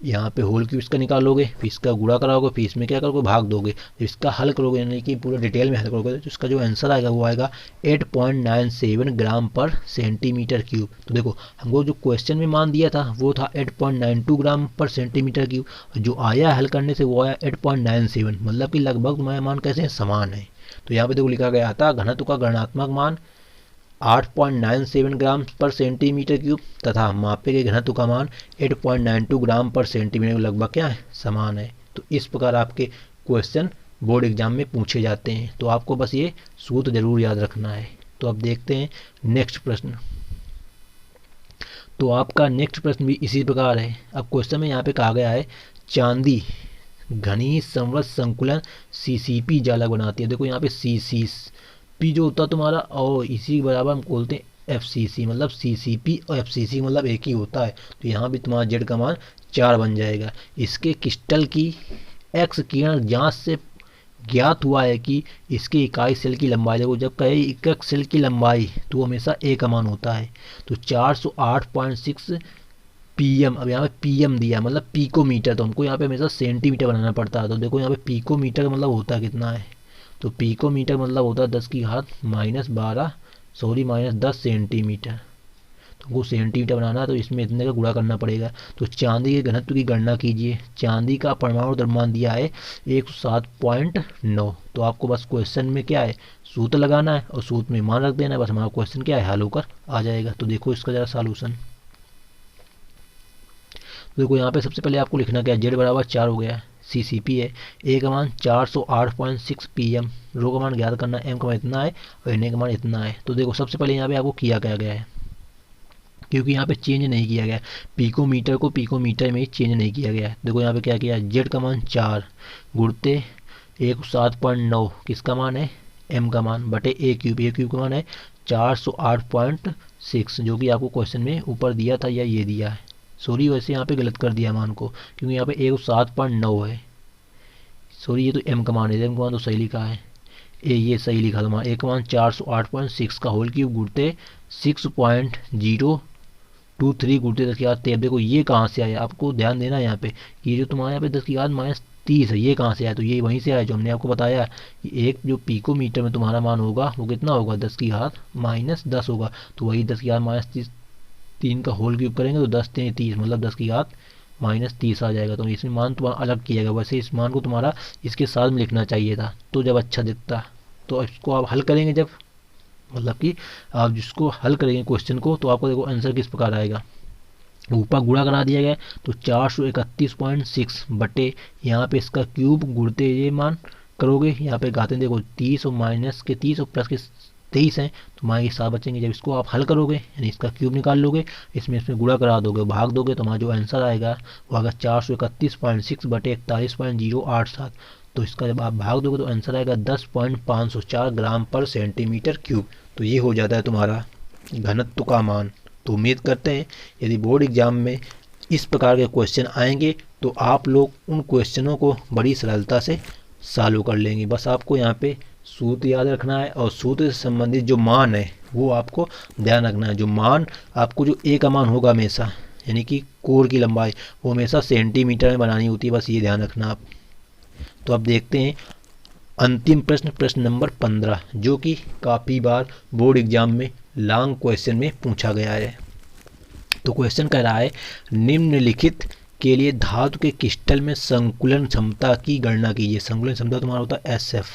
S1: यहाँ पे होल क्यूब इसका निकालोगे फिर इसका गुणा कराओगे फिर इसमें क्या करोगे भाग दोगे, जब इसका हल करोगे यानी कि पूरा डिटेल में हल करोगे तो इसका जो आंसर आएगा वो आएगा 8.97 ग्राम पर सेंटीमीटर क्यूब। तो देखो हमको जो क्वेश्चन में मान दिया था वो था 8.92 ग्राम पर सेंटीमीटर क्यूब, जो आया हल करने से वो आया 8.97, मतलब कि लगभग तुम्हारे मान कैसे हैं समान है। तो यहाँ पे देखो लिखा गया था घनत्व का गणनात्मक मान 8.97 ग्राम पर सेंटीमीटर क्यूब तथा मापे गए घनत्व का मान 8.92 ग्राम पर सेंटीमीटर, लगभग क्या है समान है। तो इस प्रकार आपके क्वेश्चन बोर्ड एग्जाम में पूछे जाते हैं। तो आपको बस ये सूत्र जरूर याद रखना है। तो अब देखते हैं नेक्स्ट प्रश्न। तो आपका नेक्स्ट प्रश्न भी इसी प्रकार है। अब क्वेश्चन में यहाँ पे कहा गया है चांदी घनी संवृत संकुलन CCP जालक बनाती है। देखो यहाँ पे CCP जो होता है तुम्हारा और इसी बराबर हम बोलते हैं FCC, मतलब CCP और FCC मतलब एक ही होता है। तो यहाँ भी तुम्हारा जेड का मान 4 बन जाएगा। इसके क्रिस्टल की एक्स किरण जांच से ज्ञात हुआ है कि इसके इकाई सेल की लंबाई, देखो जब कहे इकाई सेल की लंबाई तो हमेशा ए का मान होता है। तो 408.6 PM, अब यहाँ पे PM दिया मतलब पिकोमीटर, तो हमको यहाँ पे हमेशा सेंटीमीटर बनाना पड़ता है। तो देखो यहाँ पे पिकोमीटर का मतलब होता है कितना है, तो पिकोमीटर मतलब होता है 10⁻⁻10 सेंटीमीटर। तो वो सेंटीमीटर बनाना है तो इसमें इतने का गुणा करना पड़ेगा। तो चांदी के घनत्व की गणना कीजिए। चांदी का परमाणु द्रव्यमान दिया है 107.9। तो आपको बस क्वेश्चन में क्या है सूत्र लगाना है और सूत्र में मान रख देना है, बस हमारा क्वेश्चन क्या है हल होकर आ जाएगा। तो देखो इसका जरा सॉल्यूशन। देखो यहाँ पे सबसे पहले आपको लिखना क्या है, जेड बराबर 4 हो गया, CCP है, ए का मान 408.6 PM, रो का मान ज्ञात करना है, एम का मान इतना है और एन ए का मान इतना है। तो देखो सबसे पहले यहाँ पे आपको किया क्या गया है, क्योंकि यहाँ पे चेंज नहीं किया गया, पिकोमीटर को पिकोमीटर में ही चेंज नहीं किया गया है। देखो यहाँ पे क्या किया है, जेड का मान 4 गुणते 107.9 किसका मान है एम का मान बटे ए क्यूब का मान है 408.6 जो कि आपको क्वेश्चन में ऊपर दिया था या ये दिया है। सॉरी वैसे यहाँ पे गलत कर दिया मान को, क्योंकि यहाँ पे 107.9 है। सॉरी ये तो एम का मान है, एम का मान तो सही लिखा है, ये सही लिखा तुम्हारा। ए का मान 408.6 का होल क्यूब गुणते 6.02 2 3 गुणते 10⁻13। देखो ये कहाँ से आया, आपको ध्यान देना है यहाँ पे कि ये जो तुम्हारे यहाँ पे 10⁻30 है, ये कहाँ से आया, तो ये वहीं से आया जो हमने आपको बताया कि एक जो पिकोमीटर में तुम्हारा मान होगा वो कितना होगा, 10⁻−10 होगा। तो वही 10⁻³ का होल क्यूब करेंगे तो 10×3 = 30, मतलब 10⁻−30 आ जाएगा। तो इसमें मान तुम्हारा अलग किया जाएगा। वैसे इस मान को तुम्हारा इसके साथ में लिखना चाहिए था, तो जब अच्छा दिखता। तो इसको आप हल करेंगे जब, मतलब कि आप जिसको हल करेंगे क्वेश्चन को, तो आपको देखो आंसर किस प्रकार आएगा। ऊपर गुणा करा दिया गया तो 431.6 बटे यहाँ पे इसका क्यूब गुणते ये मान करोगे, यहाँ पे घाते देखो 30 और माइनस के 30 और प्लस के 23 हैं, तो हमारे 7 बचेंगे। जब इसको आप हल करोगे यानी इसका क्यूब निकाल लोगे, इसमें गुणा करा दोगे, भाग दोगे, तो हमारा जो आंसर आएगा वो आएगा 431.6 बटे 41.087। तो इसका जब आप भाग दोगे तो आंसर आएगा 10.504 ग्राम पर सेंटीमीटर क्यूब। तो ये हो जाता है तुम्हारा घनत्व का मान। तो उम्मीद करते हैं यदि बोर्ड एग्जाम में इस प्रकार के क्वेश्चन आएंगे तो आप लोग उन क्वेश्चनों को बड़ी सरलता से सॉल्व कर लेंगे। बस आपको यहाँ पे सूत्र याद रखना है और सूत्र से संबंधित जो मान है वो आपको ध्यान रखना है। जो मान आपको जो ए का मान होगा हमेशा, यानी कि कोर की लंबाई, वो हमेशा सेंटीमीटर में बनानी होती है, बस ये ध्यान रखना आप। तो अब देखते हैं अंतिम प्रश्न, प्रश्न नंबर 15, जो कि काफ़ी बार बोर्ड एग्जाम में लॉन्ग क्वेश्चन में पूछा गया है। तो क्वेश्चन कह रहा है निम्नलिखित के लिए धातु के क्रिस्टल में संकुलन क्षमता की गणना कीजिए। संकुलन क्षमता तुम्हारा होता है SF।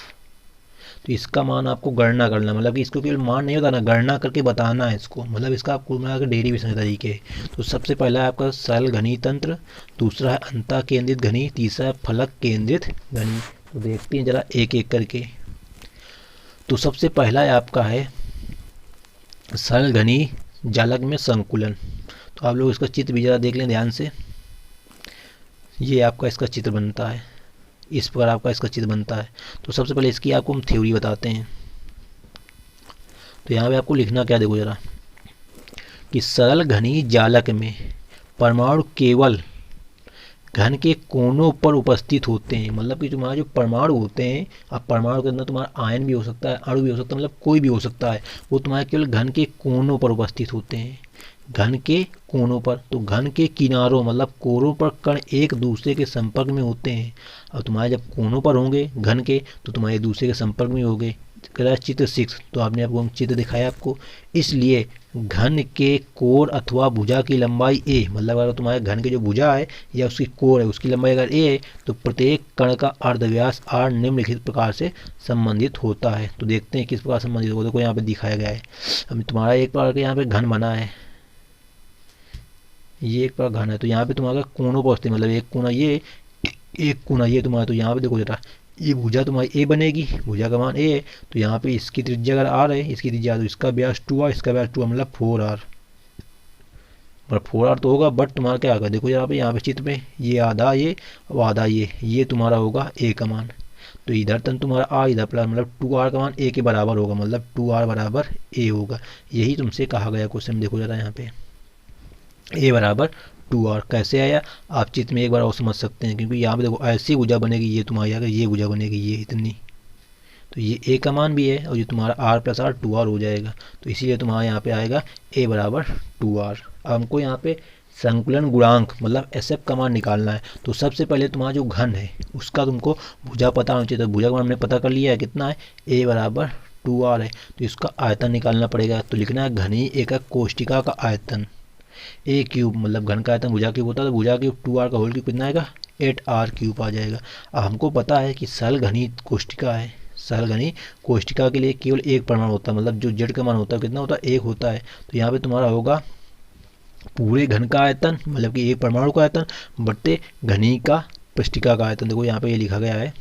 S1: तो इसका मान आपको गणना करना, मतलब कि इसको केवल मान नहीं होता ना, गणना करके बताना है इसको, मतलब इसका आपको मिलाकर डेरिवेशन के तरीके। तो सबसे पहला है आपका सरल घनी तंत्र, दूसरा है अंतः केंद्रित घनी, तीसरा है फलक केंद्रित घनी। तो देखते हैं जरा एक एक करके। तो सबसे पहला है आपका है सरल घनी जालक में संकुलन। तो आप लोग इसका चित्र भी जरा देख लें ध्यान से। ये आपका इसका चित्र बनता है, इस प्रकार आपका इसका चित्र बनता है। तो सबसे पहले इसकी आपको हम थ्योरी बताते हैं। तो यहाँ पे आपको लिखना क्या, देखो जरा, कि सरल घनी जालक में परमाणु केवल घन के कोनों पर उपस्थित होते हैं। मतलब कि तुम्हारा जो परमाणु होते हैं, अब परमाणु के अंदर तुम्हारा आयन भी हो सकता है, अणु भी हो सकता है, मतलब कोई भी हो सकता है, वो तुम्हारे केवल घन के कोनों पर उपस्थित होते हैं। घन के कोनों पर, तो घन के किनारों मतलब कोरों पर कण एक दूसरे के संपर्क में होते हैं। और तुम्हारे जब कोनों पर होंगे घन के, तो तुम्हारे एक दूसरे के संपर्क में होंगे। चित्र 6, तो आपने आपको चित्र दिखाया आपको। इसलिए घन के कोर अथवा भुजा की लंबाई a, मतलब अगर तुम्हारे घन के जो भुजा है या उसकी कोर है उसकी लंबाई अगर a है, तो प्रत्येक कण का अर्धव्यास r निम्नलिखित प्रकार से संबंधित होता है। तो देखते हैं किस प्रकार संबंधित होगा। देखो यहाँ पे दिखाया गया है। अब तुम्हारा एक प्रकार का यहाँ पे घन बना है, ये एक प्रकार घन है। तो यहाँ पे तुम्हारा कोनों पर, मतलब एक कोना ये, एक कोना ये तुम्हारा। तो यहाँ पे देखो जरा, ये भुजा तुम्हारी a बनेगी, भुजा का मान a है। तो यहाँ पे इसकी त्रिज्या अगर r है, इसकी त्रिज्या, तो इसका व्यास 2r, इसका व्यास 2r, मतलब 4r। मतलब 4r तो होगा, बट तुम्हारा क्या होगा, देखो यहाँ पे चित्र में ये आधा ये और आधा ये तुम्हारा होगा a का मान। तो इधर तन तुम्हारा r, इधर प्लस, मतलब 2r का मान a के बराबर होगा, मतलब 2r बराबर a होगा। यही तुमसे कहा गया क्वेश्चन। देखो जरा यहाँ पे a बराबर 2r कैसे आया, आप चित्र में एक बार और समझ सकते हैं, क्योंकि यहाँ पे देखो ऐसी भुजा बनेगी, ये तुम्हारी अगर ये भुजा बनेगी ये इतनी, तो ये a का मान भी है और ये तुम्हारा r + r 2r हो जाएगा। तो इसीलिए तुम्हारा यहाँ पे आएगा a बराबर 2r। अब हमको यहाँ पे संकुलन गुणांक मतलब SF का मान निकालना है। तो सबसे पहले तुम्हारा जो घन है उसका तुमको भुजा पता होना चाहिए। तो भुजा का मान हमने पता कर लिया है, कितना है, a बराबर 2r है। तो इसका आयतन निकालना पड़ेगा। तो लिखना है घनी एकक कोष्टिका का आयतन a क्यूब, मतलब घन का आयतन भुजा क्यूब होता है, तो भुजा क्यूब 2r का होल क्यूब कितना आएगा, 8r क्यूब आ जाएगा। अब हमको पता है कि सरल घनी कोष्टिका है, सरल घनी कोष्टिका के लिए केवल एक परमाणु होता है, मतलब जो z का मान होता है कितना होता है, एक होता है। तो यहाँ पे तुम्हारा होगा पूरे घन का आयतन, मतलब कि एक परमाणु का आयतन बटे घनी का कोष्टिका का आयतन। देखो यहाँ पे ये लिखा गया है,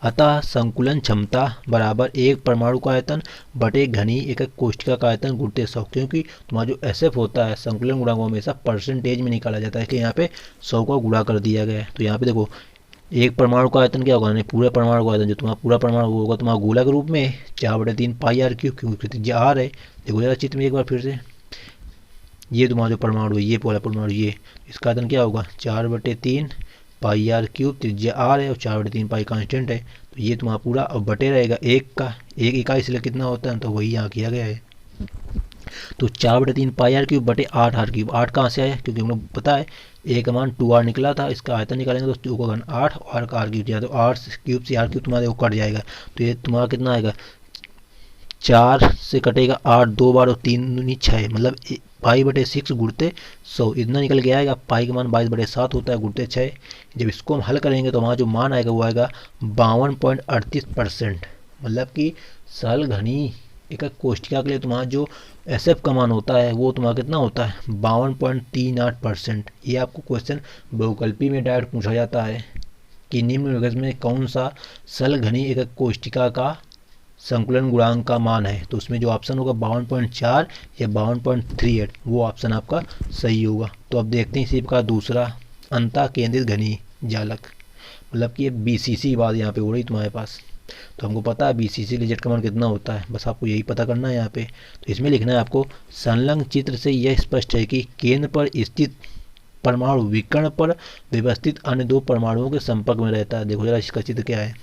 S1: अतः संकुलन क्षमता बराबर एक परमाणु का आयतन बटे घनी एकक कोष्टिका का आयतन गुणित 100। क्योंकि तुम्हारा जो SF होता है संकुलन गुणांक हमेशा परसेंटेज में निकाला जाता है, इसलिए यहाँ पे 100 का गुणा कर दिया गया है। तो यहाँ पे देखो एक परमाणु का आयतन क्या होगा, यानी पूरे परमाणु का आयतन, जो तुम्हारा पूरा परमाणु होगा तुम्हारा गोला के रूप में 4/3 πr क्यूब, क्योंकि त्रिज्या r है। देखो जरा चित्र में एक बार फिर से, ये तुम्हारा जो परमाणु है, ये पूरा परमाणु, ये इसका आयतन क्या होगा 4/3 πr क्यूब, त्रिज्या r है और 4/3 पाई कांस्टेंट है। तो ये तुम्हारा पूरा अब बटे रहेगा एक का, एक इकाई इसलिए कितना होता है, तो वही यहाँ किया गया है। तो 4/3 पाई आर क्यूब बटे 8 r क्यूब। 8 कहाँ से आया, क्योंकि हम लोग पता है ए का मान 2r निकला था, इसका आयतन निकालेंगे तो 2 का घन 8 और r क्यूब दिया, तो 8 क्यूब से r क्यूब तुम्हारा देखो कट जाएगा, तो ये तुम्हारा कितना आएगा, 4 से कटेगा 8 2 बार और 3 दूनी 6, मतलब पाई/6 गुणते 100 इतना निकल के आएगा। पाई का मान 22/7 होता है गुणते 6। जब इसको हम हल करेंगे तो हमारा जो मान आएगा वो आएगा 52.38%, मतलब कि सरल घनी एकक कोष्ठिका के लिए तुम्हारा जो SF का मान होता है वो तुम्हारा कितना होता है, 52.38%। ये आपको क्वेश्चन बहुकल्पी में डायरेक्ट पूछा जाता है कि निम्नलिखित में कौन सा सरल घनी एकक कोष्ठिका का संकुलन गुणांक का मान है, तो उसमें जो ऑप्शन होगा 52.4 या 52.38 वो ऑप्शन आपका सही होगा। तो अब देखते हैं इसी प्रकार दूसरा अंतः केंद्रित घनी जालक, मतलब कि ये BCC की बात यहाँ पे हो रही तुम्हारे पास। तो हमको पता है BCC के लिए जेड का मान कितना होता है, बस आपको यही पता करना है यहाँ पे। तो इसमें लिखना है आपको, संलग्न चित्र से यह स्पष्ट है कि केंद्र पर स्थित परमाणु विकर्ण पर व्यवस्थित अन्य दो परमाणुओं के संपर्क में रहता है। देखो जरा इसका चित्र क्या है,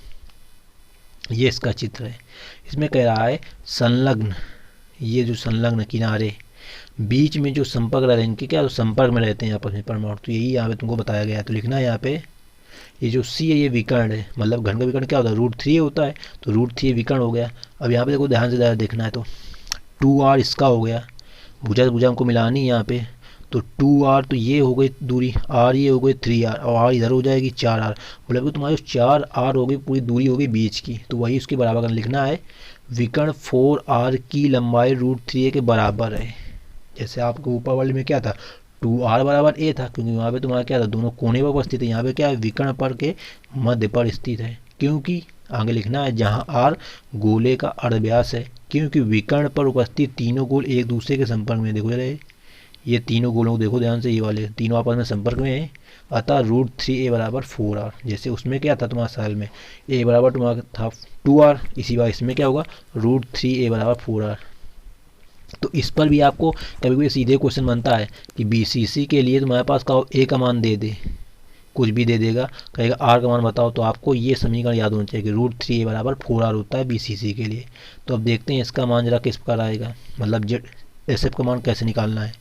S1: ये इसका चित्र है। इसमें कह रहा है संलग्न, ये जो संलग्न किनारे बीच में जो संपर्क रहते हैं इनके क्या, तो संपर्क में रहते हैं आपस में परमाणु, तो यही यहाँ पे तुमको बताया गया है। तो लिखना है यहाँ पे, ये जो C है ये विकर्ण है, मतलब घन का विकर्ण क्या होता है, √3 होता है, तो √3 विकर्ण हो गया। अब यहाँ पे देखो ध्यान से देखना है, तो 2r इसका हो गया, भुजा से भुजा हमको मिलानी है यहाँ पे, तो 2r तो ये हो गई दूरी, r ये हो गई 3r और r इधर हो जाएगी 4r, मतलब कि तुम्हारी 4r हो गई पूरी दूरी हो गई बीच की, तो वही उसके बराबर करना लिखना है। विकर्ण 4r की लंबाई √3a के बराबर है। जैसे आपको ऊपर वाले में क्या था, 2r बराबर a था, क्योंकि वहाँ पे तुम्हारा क्या था, दोनों कोने पर उपस्थित है। यहाँ पे क्या है, विकर्ण पर के मध्य पर स्थित है, क्योंकि आगे लिखना है जहाँ r गोले का अर्धव्यास है, क्योंकि विकर्ण पर उपस्थित तीनों गोल एक दूसरे के संपर्क में, देखो जरा ये तीनों गोलों को देखो ध्यान से, ये वाले तीनों आपस में संपर्क में है, अतः √3a बराबर 4r। जैसे उसमें क्या था तुम्हारा साल में a बराबर तुम्हारा था 2r, इसी बार इसमें क्या होगा √3a बराबर 4r। तो इस पर भी आपको कभी कभी सीधे क्वेश्चन बनता है कि BCC के लिए तुम्हारे पास कहो a का मान दे दे, कुछ भी दे देगा, कहेगा r का मान बताओ, तो आपको ये समीकरण याद होना चाहिए कि √3a बराबर 4r होता है BCC के लिए। तो अब देखते हैं इसका मान जरा किस प्रकार आएगा, मतलब SF का मान कैसे निकालना है।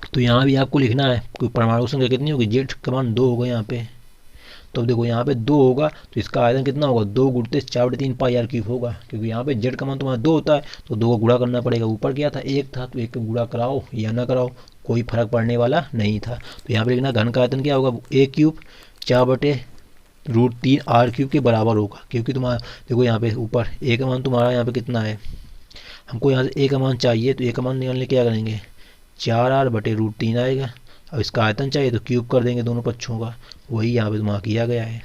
S1: तो यहाँ भी आपको लिखना है कोई परमाणु संख्या कितनी होगी, जेड का मान 2 होगा यहाँ पे। तो देखो यहाँ पे 2 होगा तो इसका आयतन कितना होगा, 2 गुणित 4/3 पाई आर क्यूब होगा, क्योंकि यहाँ पे जेड का मान तुम्हारा 2 होता है तो 2 को गुणा करना पड़ेगा। ऊपर क्या था 1 था, तो 1 का गुणा कराओ या ना कराओ कोई फर्क पड़ने वाला नहीं था। तो यहाँ पे लिखना घन का आयतन क्या होगा, a क्यूब 4/√3 r क्यूब के बराबर होगा, क्योंकि तुम्हारा देखो यहाँ पे ऊपर a का मान तुम्हारा यहाँ पे कितना है, हमको यहाँ से a का मान चाहिए, तो a का मान निकालने क्या करेंगे 4r/√3 आएगा। अब इसका आयतन चाहिए तो क्यूब कर देंगे दोनों पक्षों का, वही यहाँ पे तुम्हारा किया गया है।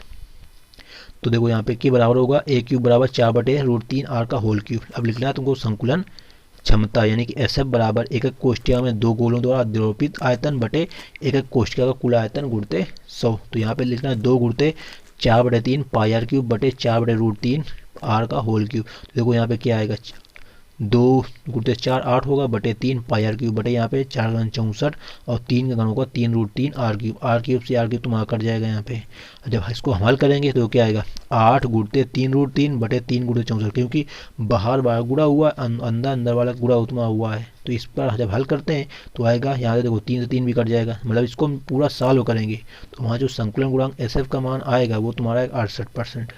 S1: तो देखो यहाँ पे के बराबर होगा a क्यूब बराबर 4/√3 r का होल क्यूब। अब लिखना है तुमको संकुलन क्षमता, यानी कि SF बराबर एकक कोष्ठिका में दो गोलों द्वारा द्रव्यपित आयतन बटे एकक कोष्ठिका का कुल आयतन गुणते 100। तो यहाँ पे लिखना है 2 गुणते 4/3 पाई आर क्यूब बटे 4/√3 r का होल क्यूब। तो देखो यहाँ पे क्या आएगा, 2 गुणित 4 8 होगा बटे 3 पाई आर क्यूब बटे यहाँ पे 4 घन 64 और 3 का घन होगा 3√3 r क्यूब। r क्यूब से r क्यूब तुम्हारा कट जाएगा यहाँ पे। जब इसको हल करेंगे तो क्या आएगा 8 गुणित 3√3 बटे 3 गुणित 64, क्योंकि बाहर बाहर गुणा हुआ अंदर अंदर वाला गुणा तुम्हारा हुआ है। तो इस पर जब हल करते हैं तो आएगा यहाँ से देखो 3 से 3 भी कट जाएगा, मतलब इसको हम पूरा सॉल्व करेंगे तो वहाँ जो संकुलन गुणांक SF का मान आएगा वो तुम्हारा 68%।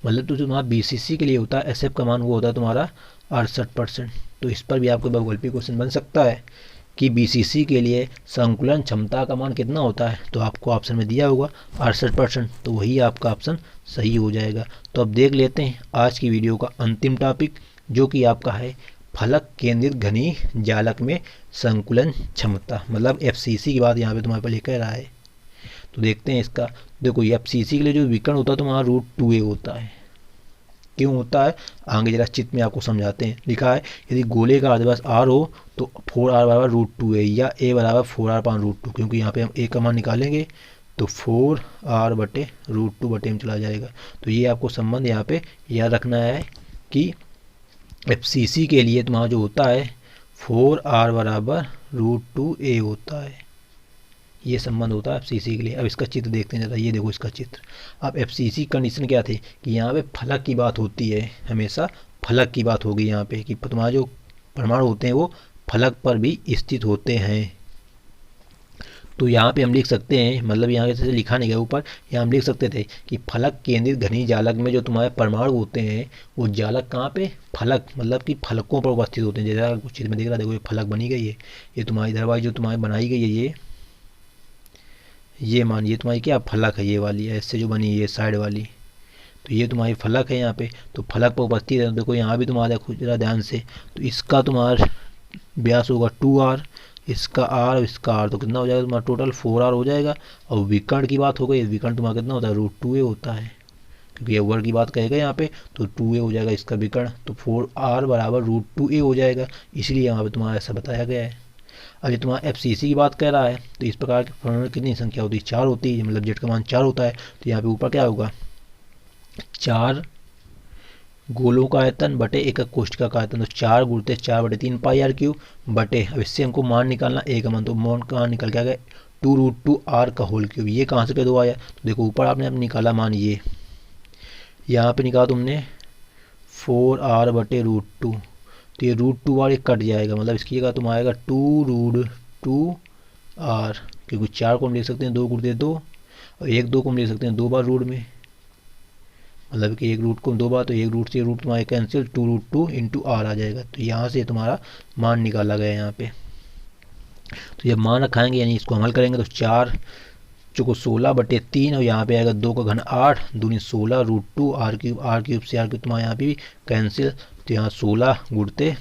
S1: मतलब तो जो तुम्हारा BCC के लिए होता है SF का मान वो होता है तुम्हारा 68%। तो इस पर भी आपको बहुकल्पी क्वेश्चन बन सकता है कि BCC के लिए संकुलन क्षमता का मान कितना होता है, तो आपको ऑप्शन में दिया होगा 68%, तो वही आपका ऑप्शन सही हो जाएगा। तो अब देख लेते हैं आज की वीडियो का अंतिम टॉपिक, जो कि आपका है फलक केंद्रित घनी जालक में संकुलन क्षमता, मतलब FCC की बात यहाँ पे तुम्हारे पर लेकर रहा है। तो देखते हैं इसका, देखो ये FCC के लिए जो विकर्ण होता है तुम्हारा √2a होता है। क्यों होता है आगे जरा चित्र में आपको समझाते हैं। लिखा है यदि गोले का अर्धव्यास r हो तो 4r बराबर √2a या a बराबर 4r/√2, क्योंकि यहाँ पे हम a का मान निकालेंगे तो 4r/√2 बटे में चला जाएगा। तो ये आपको संबंध यहाँ पे याद रखना है कि FCC के लिए तुम्हारा जो होता है 4r बराबर √2a होता है, ये संबंध होता है FCC के लिए। अब इसका चित्र देखते हैं जरा, ये देखो इसका चित्र। अब FCC कंडीशन क्या थी कि यहाँ पे फलक की बात होती है, हमेशा फलक की बात होगी यहाँ पे कि तुम्हारे जो परमाणु होते हैं वो फलक पर भी स्थित होते हैं। तो यहाँ पे हम लिख सकते हैं, मतलब यहाँ जैसे लिखा नहीं गया ऊपर, यहाँ हम लिख सकते थे कि फलक केंद्रित घनी जालक में जो तुम्हारे परमाणु होते हैं वो जालक कहाँ पे, फलक, मतलब कि फलकों पर उपस्थित होते हैं। जैसा कुछ चीज़ में दिख रहा है, देखो ये फलक बनी गई है, ये तुम्हारी दरवाज़ा जो तुम्हारी बनाई गई है, ये मानिए तुम्हारी क्या फलक है, ये वाली ऐसे जो बनी है ये साइड वाली, तो ये तुम्हारी फलक है यहाँ पे। तो फलक पर उपस्थित है, देखो यहाँ भी तुम्हारा देखो जरा ध्यान से, तो इसका तुम्हारा व्यास होगा 2r, इसका r और इसका r, तो कितना हो जाएगा तुम्हारा टोटल 4r हो जाएगा। और विकर्ण की बात हो गई, विकर्ण तुम्हारा कितना होता है, √2a होता है, क्योंकि ये वर्ग की बात कहेगा यहाँ पे, तो 2a हो जाएगा इसका विकर्ण, तो 4r बराबर √2a हो जाएगा, इसलिए यहाँ पे तुम्हारा ऐसा बताया गया है। अब ये तुम्हारा FCC की बात कर रहा है, तो इस प्रकार के परमाणु कितनी संख्या होती है, 4 होती है, मतलब जेड का मान 4 होता है। तो यहाँ पे ऊपर क्या होगा, 4 गोलों का आयतन बटे एकक कोष्ठिका का आयतन, तो 4 गुणित 4/3 पाई r क्यूब बटे, अब इससे हमको मान निकालना a का मान, तो मान कहाँ निकल के आ गया 2√2r का होल क्यूब। ये कहाँ से पैदा हुआ आया, तो देखो ऊपर आपने निकाला मान, ये यहाँ पे निकाला तुमने 4r बटे √2, तो ये √2r ये कट जाएगा, मतलब इसकी जगह तुम आएगा 2√2r, क्योंकि 4 को हम लिख सकते हैं 2 गुणित 2 और 1 2 को हम लिख सकते हैं 2 बार रूट में, मतलब कि एक रूट को 2 बार, तो एक रूट से रूट तुम्हारे कैंसिल, 2√2 इंटू r आ जाएगा। तो यहाँ से तुम्हारा मान निकाला गया यहाँ पे। तो जब मान रखाएंगे यानी इसको अमल करेंगे, तो 4 चौको 16/3 और यहाँ पे आएगा 2 का घन 8 दूनी 16 √2 r क्यूब से r क्यूब तुम्हारे यहाँ पे भी कैंसिल, तो यहाँ 16 गुणते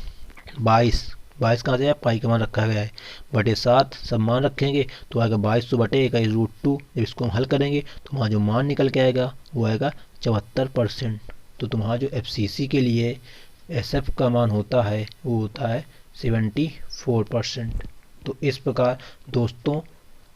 S1: 22 कहाँ से आया, पाई का मान रखा गया है, बटे 7 सब मान रखेंगे तो आएगा 2200 बटे 1 √2। जब इसको हम हल करेंगे तो वहाँ जो मान निकल के आएगा वो आएगा 74%। तो तुम्हारा जो FCC के लिए SF का मान होता है वो होता है 74%। तो इस प्रकार दोस्तों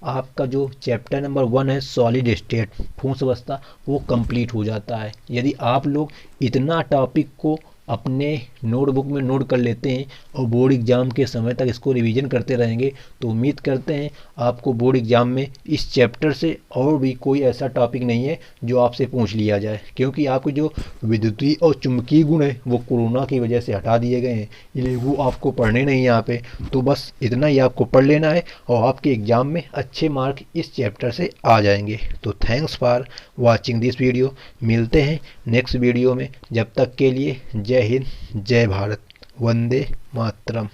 S1: आपका जो चैप्टर नंबर 1 है सॉलिड स्टेट ठोस अवस्था वो कंप्लीट हो जाता है। यदि आप लोग इतना टॉपिक को अपने नोटबुक में नोट कर लेते हैं और बोर्ड एग्ज़ाम के समय तक इसको रिवीजन करते रहेंगे, तो उम्मीद करते हैं आपको बोर्ड एग्ज़ाम में इस चैप्टर से और भी कोई ऐसा टॉपिक नहीं है जो आपसे पूछ लिया जाए, क्योंकि आपके जो विद्युतीय और चुंबकीय गुण हैं वो कोरोना की वजह से हटा दिए गए हैं, इसलिए वो आपको पढ़ने नहीं यहाँ पे। तो बस इतना ही आपको पढ़ लेना है और आपके एग्ज़ाम में अच्छे मार्क इस चैप्टर से आ जाएंगे। तो thanks for watching this video, मिलते हैं नेक्स्ट वीडियो में, जब तक के लिए जय हिंद, जय भारत, वंदे मातरम।